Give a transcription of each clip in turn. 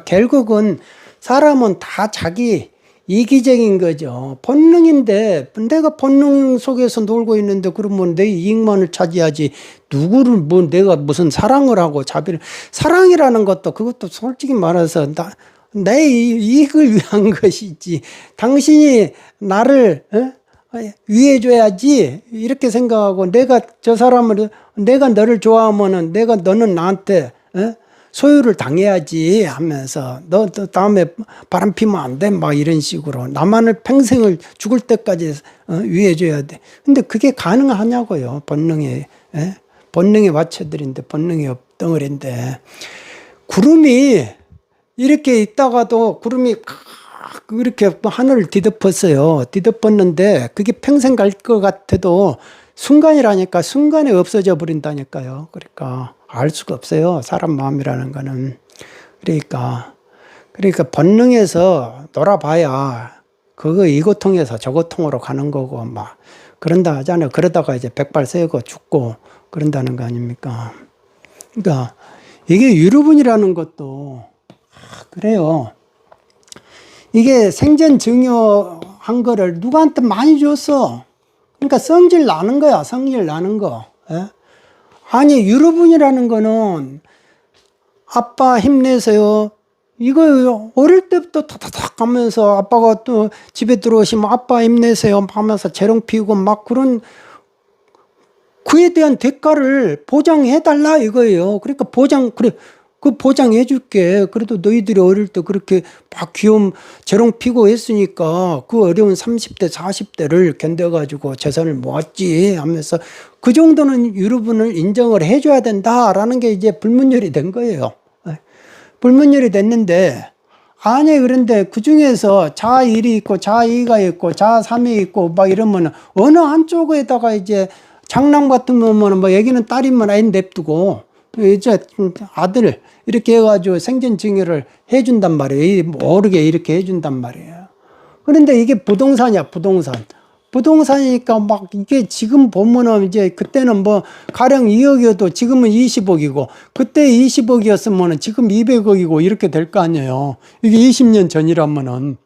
결국은 사람은 다 자기 이기적인 거죠. 본능인데 내가 본능 속에서 놀고 있는데 그러면 내 이익만을 차지하지 누구를 뭐 내가 무슨 사랑을 하고 자비를 사랑이라는 것도 그것도 솔직히 말해서 내 이익을 위한 것이지 당신이 나를 위해줘야지 이렇게 생각하고 내가 저 사람을 내가 너를 좋아하면은 너는 나한테 소유를 당해야지 하면서 너 다음에 바람 피면 안 돼 막 이런 식으로 나만을 평생을 죽을 때까지 위해줘야 돼. 근데 그게 가능하냐고요. 본능에 맞춰드린데 본능이 덩어리인데 구름이 이렇게 있다가도 구름이 이렇게 하늘을 뒤덮었어요. 뒤덮었는데 그게 평생 갈 것 같아도 순간이라니까 순간에 없어져 버린다니까요. 그러니까 알 수가 없어요. 사람 마음이라는 거는. 그러니까 본능에서 놀아봐야 그거 이 고통에서 저 고통으로 가는 거고 막 그런다 하잖아요. 그러다가 이제 백발 세고 죽고 그런다는 거 아닙니까? 그러니까 이게 유루분이라는 것도 그래요. 이게 생전 증여한 거를 누구한테 많이 줬어. 그러니까 성질 나는 거야. 성질 나는 거. 아니 유루분이라는 거는 아빠 힘내세요. 이거 어릴 때부터 탁탁탁 하면서 아빠가 또 집에 들어오시면 아빠 힘내세요 하면서 재롱 피우고 막 그런 그에 대한 대가를 보장해달라 이거예요. 그러니까 그래 그 보장해 줄게. 그래도 너희들이 어릴 때 그렇게 막 귀여운 재롱 피고 했으니까 그 어려운 30대 40대를 견뎌가지고 재산을 모았지 하면서 그 정도는 유루분을 인정을 해줘야 된다라는 게 이제 불문율이 된 거예요. 불문율이 됐는데 아니 그런데 그 중에서 자1이 있고 자2가 있고 자3이 있고 막 이러면 어느 한쪽에다가 이제 장남 같은 거면 뭐 얘기는 딸이면 아이 냅두고 이제 아들 이렇게 해가지고 생전 증여를 해준단 말이에요. 모르게 이렇게 해준단 말이에요. 그런데 이게 부동산이야, 부동산이니까 막 이게 지금 보면은 이제 그때는 뭐 가령 2억이어도 지금은 20억이고 그때 20억이었으면은 지금 200억이고 이렇게 될 거 아니에요. 이게 20년 전이라면은.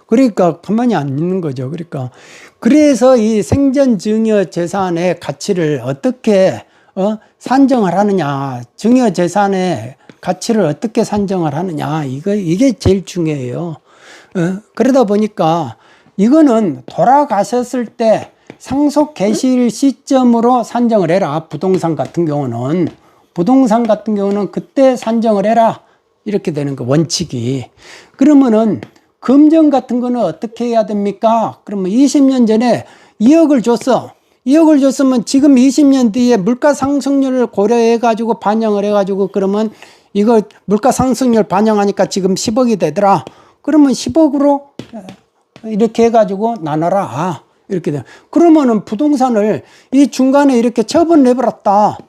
그러니까 가만히 안 있는 거죠. 그러니까 그래서 이 생전 증여 재산의 가치를 어떻게 산정을 하느냐, 증여 재산의 가치를 어떻게 산정을 하느냐, 이게 제일 중요해요. 그러다 보니까 이거는 돌아가셨을 때 상속 개시일 시점으로 산정을 해라. 부동산 같은 경우는 그때 산정을 해라. 이렇게 되는 거, 원칙이. 그러면은 금전 같은 거는 어떻게 해야 됩니까? 그러면 20년 전에 2억을 줬어. 2억을 줬으면 지금 20년 뒤에 물가 상승률을 고려해 가지고 반영을 해 가지고 그러면 이거 물가 상승률 반영하니까 지금 10억이 되더라. 그러면 10억으로 이렇게 해 가지고 나눠라. 이렇게 돼. 그러면은 부동산을 이 중간에 이렇게 처분 내버렸다.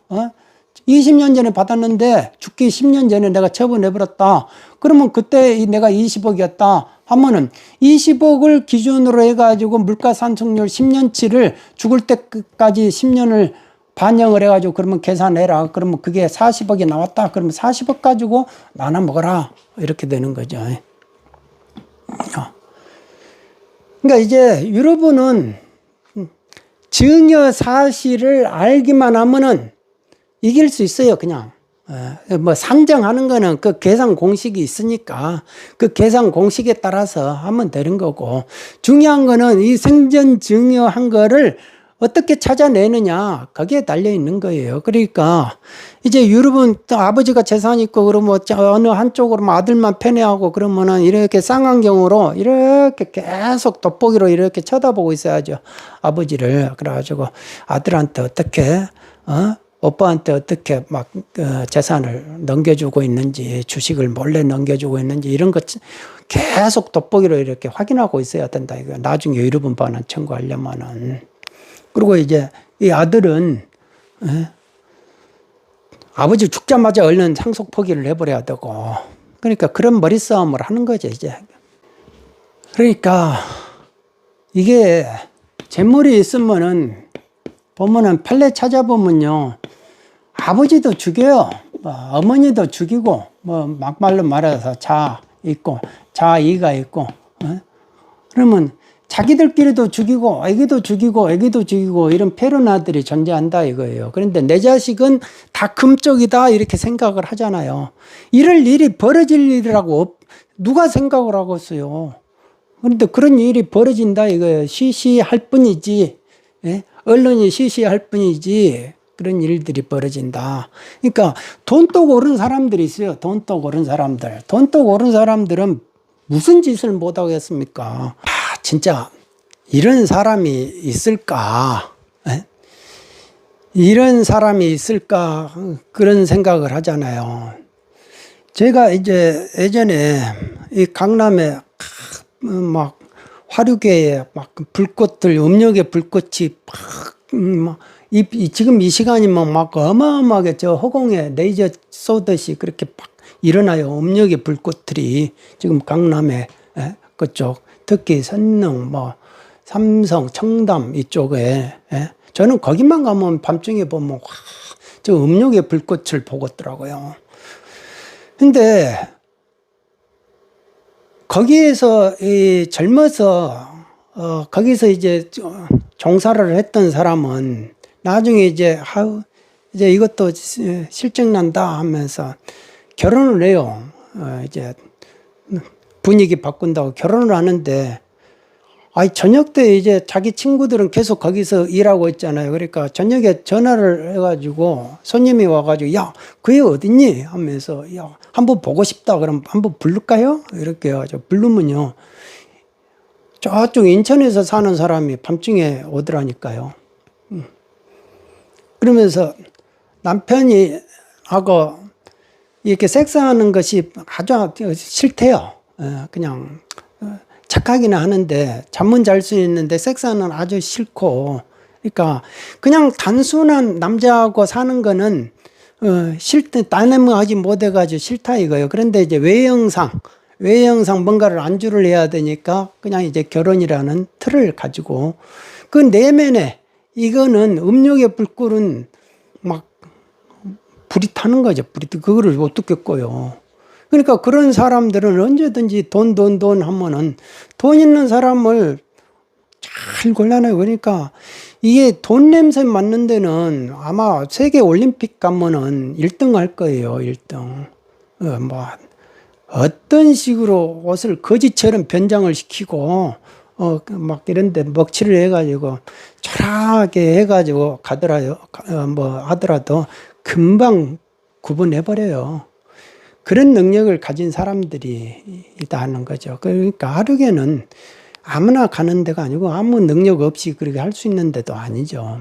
20년 전에 받았는데 죽기 10년 전에 내가 처분 내버렸다. 그러면 그때 내가 20억이었다 하면은 20억을 기준으로 해가지고 물가 상승률 10년치를 죽을 때까지 10년을 반영을 해가지고 그러면 계산해라. 그러면 그게 40억이 나왔다. 그러면 40억 가지고 나눠 먹어라. 이렇게 되는 거죠. 그러니까 이제 여러분은 증여 사실을 알기만 하면은 이길 수 있어요, 그냥. 뭐 산정하는 거는 그 계산 공식이 있으니까 그 계산 공식에 따라서 하면 되는 거고, 중요한 거는 이 생전 증여한 거를 어떻게 찾아내느냐, 거기에 달려 있는 거예요. 그러니까 이제 여러분 또 아버지가 재산이 있고 그러면 어느 한쪽으로 아들만 편애하고 그러면은 이렇게 쌍안경으로 이렇게 계속 돋보기로 이렇게 쳐다보고 있어야죠, 아버지를. 그래가지고 아들한테 어떻게 오빠한테 어떻게 막 재산을 넘겨주고 있는지, 주식을 몰래 넘겨주고 있는지 이런 것 계속 돋보기로 이렇게 확인하고 있어야 된다. 이거 나중에 의료분 반환 청구하려면은. 그리고 이제 이 아들은 아버지 죽자마자 얼른 상속 포기를 해버려야 되고, 그러니까 그런 머리싸움을 하는 거죠 이제. 그러니까 이게 재물이 있으면은 판례 찾아보면요, 아버지도 죽여요, 어머니도 죽이고 뭐 막말로 말해서 자있고 자이가 있고, 그러면 자기들끼리도 죽이고 애기도 죽이고 애기도 죽이고 이런 페르나들이 존재한다 이거예요. 그런데 내 자식은 다 금쪽이다 이렇게 생각을 하잖아요. 이럴 일이 벌어질 일이라고 누가 생각을 하고 있어요. 그런데 그런 일이 벌어진다 이거예요. 시시할 뿐이지, 예? 언론이 시시할 뿐이지 그런 일들이 벌어진다. 그러니까 돈독 오른 사람들이 있어요. 돈독 오른 사람들. 돈독 오른 사람들은 무슨 짓을 못하겠습니까? 진짜 이런 사람이 있을까? 에? 이런 사람이 있을까? 그런 생각을 하잖아요. 제가 이제 예전에 이 강남에 막 화류계에 막 불꽃들, 음력의 불꽃이 막 지금 이 시간이면 막 어마어마하게 저 허공에 레이저 쏘듯이 그렇게 막 일어나요. 음력의 불꽃들이 지금 강남에, 그쪽 특히 선릉, 뭐 삼성, 청담 이쪽에, 저는 거기만 가면 밤중에 보면 저 음력의 불꽃을 보겠더라고요. 근데 거기에서 젊어서 거기서 이제 종사를 했던 사람은 나중에 이제 이것도 실증난다 하면서 결혼을 해요. 이제 분위기 바꾼다고 결혼을 하는데, 저녁 때 이제 자기 친구들은 계속 거기서 일하고 있잖아요. 그러니까 저녁에 전화를 해가지고 손님이 와가지고 야, 그 애 어딨니? 하면서 야, 한번 보고 싶다. 그럼 한번 부를까요? 이렇게 해가지고 부르면요. 저쪽 인천에서 사는 사람이 밤중에 오더라니까요. 그러면서 남편이 하고 이렇게 섹스하는 것이 아주 싫대요. 그냥 착하기는 하는데 잠은 잘 수 있는데 섹스는 아주 싫고, 그러니까 그냥 단순한 남자하고 사는 거는 싫대, 딴에하지 못해가지고 싫다 이거예요. 그런데 이제 외형상 뭔가를 안주를 해야 되니까 그냥 이제 결혼이라는 틀을 가지고 그 내면에 이거는 음욕의 불꽃은 막 불이 타는 거죠. 그거를 어떻게 꺼요. 그러니까 그런 사람들은 언제든지 돈 하면은 돈 있는 사람을 잘 골라내요. 그러니까 이게 돈 냄새 맡는 데는 아마 세계 올림픽 가면은 1등 할 거예요. 1등. 뭐 어떤 식으로 옷을 거지처럼 변장을 시키고 막 이런데 먹칠을 해가지고 초라하게 해가지고 하더라도 금방 구분해버려요. 그런 능력을 가진 사람들이 있다는 거죠. 그러니까 하루계는 아무나 가는 데가 아니고 아무 능력 없이 그렇게 할 수 있는 데도 아니죠.